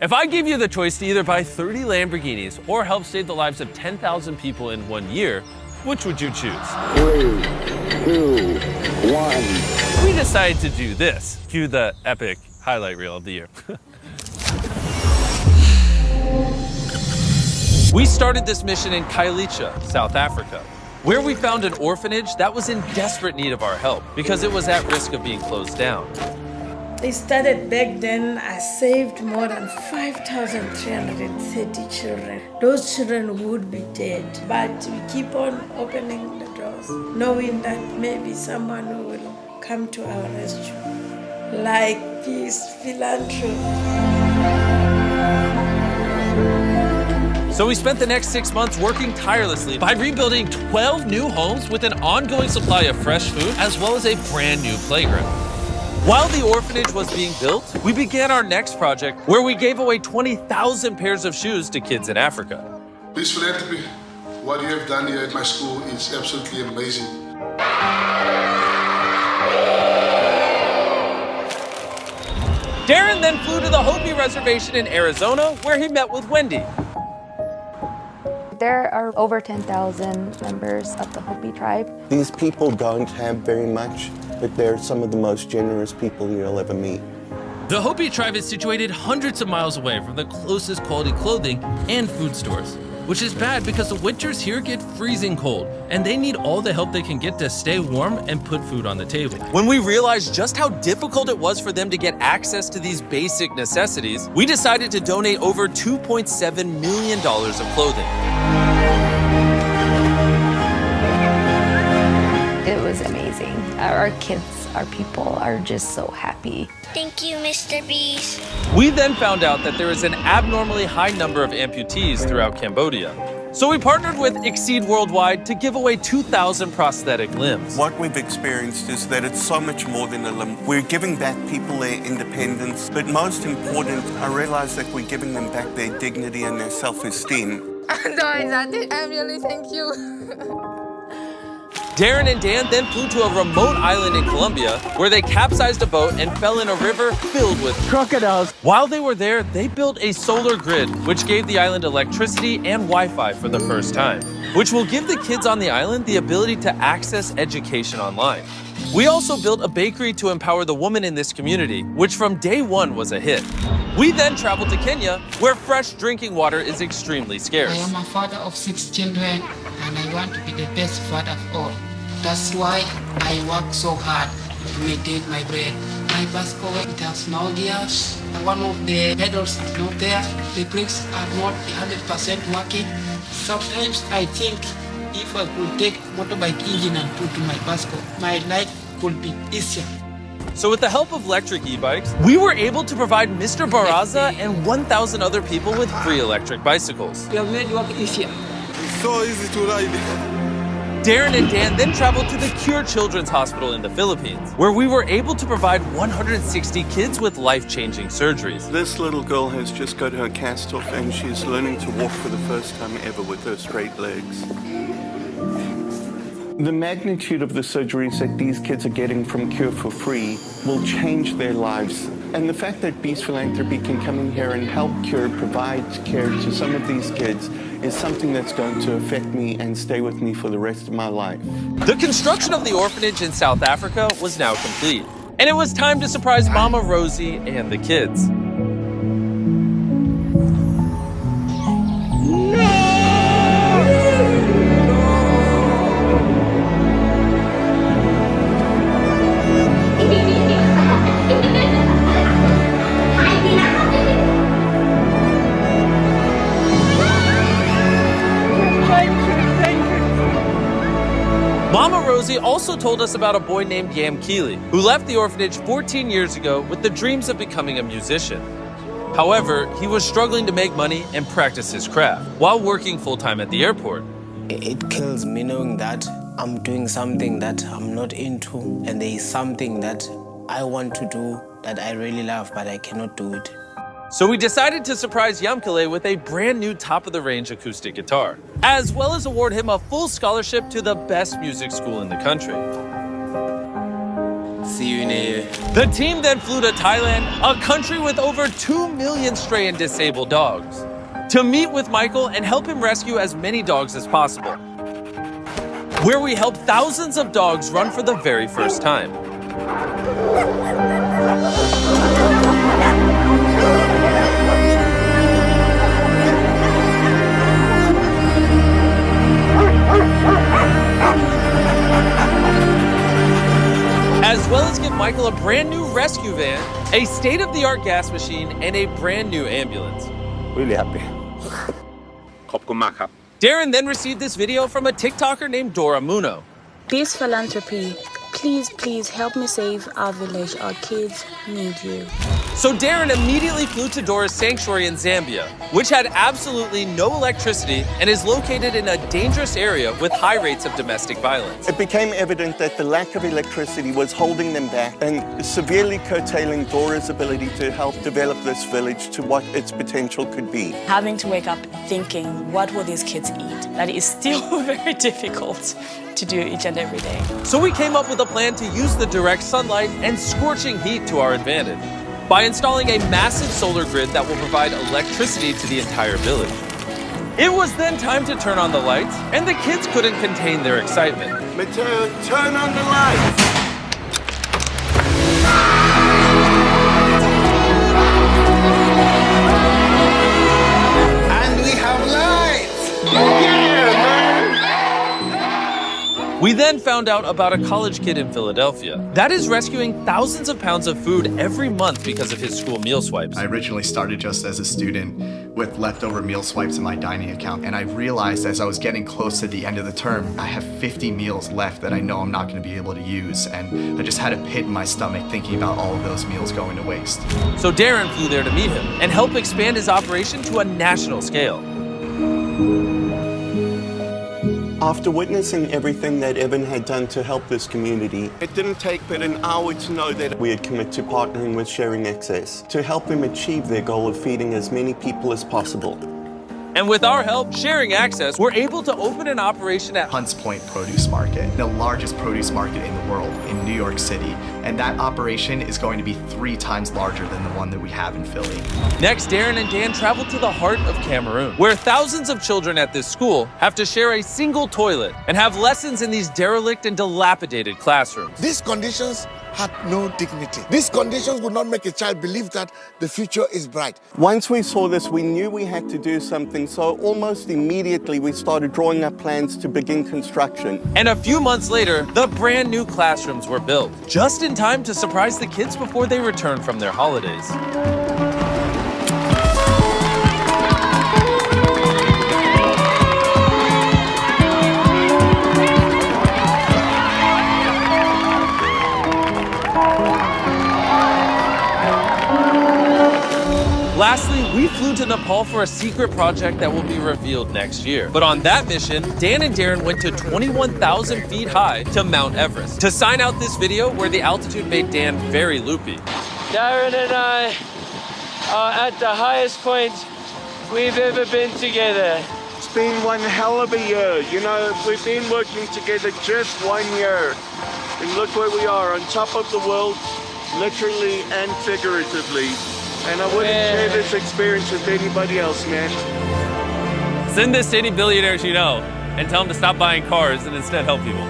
If I gave you the choice to either buy 30 Lamborghinis or help save the lives of 10,000 people in 1 year, which would you choose? 3, 2, 1. We decided to do this. Cue the epic highlight reel of the year. We started this mission in Kailicha, South Africa, where we found an orphanage that was in desperate need of our help because it was at risk of being closed down. It started back then. I saved more than 5,330 children. Those children would be dead, but we keep on opening the doors, knowing that maybe someone will come to our rescue, like peace, philanthropy. So we spent the next 6 months working tirelessly by rebuilding 12 new homes with an ongoing supply of fresh food, as well as a brand new playground. While the orphanage was being built, we began our next project where we gave away 20,000 pairs of shoes to kids in Africa. Please philanthropy, what you have done here at my school is absolutely amazing. Darren then flew to the Hopi Reservation in Arizona, where he met with Wendy. There are over 10,000 members of the Hopi tribe. These people don't have very much, but they're some of the most generous people you'll ever meet. The Hopi tribe is situated hundreds of miles away from the closest quality clothing and food stores, which is bad because the winters here get freezing cold, and they need all the help they can get to stay warm and put food on the table. When we realized just how difficult it was for them to get access to these basic necessities, we decided to donate over $2.7 million of clothing. It was amazing. Our kids, our people are just so happy. Thank you, Mr. Beast. We then found out that there is an abnormally high number of amputees throughout Cambodia. So we partnered with Exceed Worldwide to give away 2,000 prosthetic limbs. What we've experienced is that it's so much more than a limb. We're giving back people their independence, but most important, I realize that we're giving them back their dignity and their self-esteem. I'm sorry, Sandy. I really thank you. Darren and Dan then flew to a remote island in Colombia where they capsized a boat and fell in a river filled with crocodiles. While they were there, they built a solar grid, which gave the island electricity and Wi-Fi for the first time, which will give the kids on the island the ability to access education online. We also built a bakery to empower the women in this community, which from day one was a hit. We then traveled to Kenya, where fresh drinking water is extremely scarce. I am a father of 6 children, and I want to be the best father of all. That's why I work so hard to maintain my bread. My bicycle, it has no gears. One of the pedals is not there. The brakes are not 100% working. Sometimes I think if I could take motorbike engine and put to my bicycle, my life could be easier. So with the help of electric e-bikes, we were able to provide Mr. Baraza and 1,000 other people with free electric bicycles. We have made work easier. It's so easy to ride. Darren and Dan then traveled to the Cure Children's Hospital in the Philippines, where we were able to provide 160 kids with life-changing surgeries. This little girl has just got her cast off and she's learning to walk for the first time ever with her straight legs. The magnitude of the surgeries that these kids are getting from Cure for free will change their lives. And the fact that Beast Philanthropy can come in here and help Cure provide care to some of these kids is something that's going to affect me and stay with me for the rest of my life. The construction of the orphanage in South Africa was now complete, and it was time to surprise Mama Rosie and the kids. Mama Rosie also told us about a boy named Yam Keely, who left the orphanage 14 years ago with the dreams of becoming a musician. However, he was struggling to make money and practice his craft while working full-time at the airport. It kills me knowing that I'm doing something that I'm not into, and there is something that I want to do that I really love, but I cannot do it. So we decided to surprise Yamkele with a brand new top-of-the-range acoustic guitar, as well as award him a full scholarship to the best music school in the country. See you in a year. The team then flew to Thailand, a country with over 2 million stray and disabled dogs, to meet with Michael and help him rescue as many dogs as possible, where we helped thousands of dogs run for the very first time. As well as give Michael a brand new rescue van, a state-of-the-art gas machine, and a brand new ambulance. Really happy. Darren then received this video from a TikToker named Dora Muno. This philanthropy, please help me save our village. Our kids need you. So Darren immediately flew to Dora's sanctuary in Zambia, which had absolutely no electricity and is located in a dangerous area with high rates of domestic violence. It became evident that the lack of electricity was holding them back and severely curtailing Dora's ability to help develop this village to what its potential could be. Having to wake up thinking, what will these kids eat? That is still very difficult to do each and every day. So we came up with a plan to use the direct sunlight and scorching heat to our advantage by installing a massive solar grid that will provide electricity to the entire village. It was then time to turn on the lights, and the kids couldn't contain their excitement. Mateo, turn on the lights! And we have lights! Yeah, man! We then found out about a college kid in Philadelphia that is rescuing thousands of pounds of food every month because of his school meal swipes. I originally started just as a student with leftover meal swipes in my dining account, and I realized as I was getting close to the end of the term, I have 50 meals left that I know I'm not going to be able to use, and I just had a pit in my stomach thinking about all of those meals going to waste. So Darren flew there to meet him and help expand his operation to a national scale. After witnessing everything that Evan had done to help this community, it didn't take but an hour to know that we had committed to partnering with Sharing Access to help them achieve their goal of feeding as many people as possible. And with our help, Sharing Access, we're able to open an operation at Hunts Point Produce Market, the largest produce market in the world in New York City. And that operation is going to be 3 times larger than the one that we have in Philly. Next, Darren and Dan traveled to the heart of Cameroon, where thousands of children at this school have to share a single toilet and have lessons in these derelict and dilapidated classrooms. These conditions had no dignity. These conditions would not make a child believe that the future is bright. Once we saw this, we knew we had to do something, so almost immediately we started drawing up plans to begin construction. And a few months later, the brand new classrooms were built, just in time to surprise the kids before they returned from their holidays. Lastly, we flew to Nepal for a secret project that will be revealed next year. But on that mission, Dan and Darren went to 21,000 feet high to Mount Everest to sign out this video where the altitude made Dan very loopy. Darren and I are at the highest point we've ever been together. It's been one hell of a year. You know, we've been working together just 1 year. And look where we are, on top of the world, literally and figuratively. And I wouldn't share this experience with anybody else, man. Send this to any billionaires you know and tell them to stop buying cars and instead help people.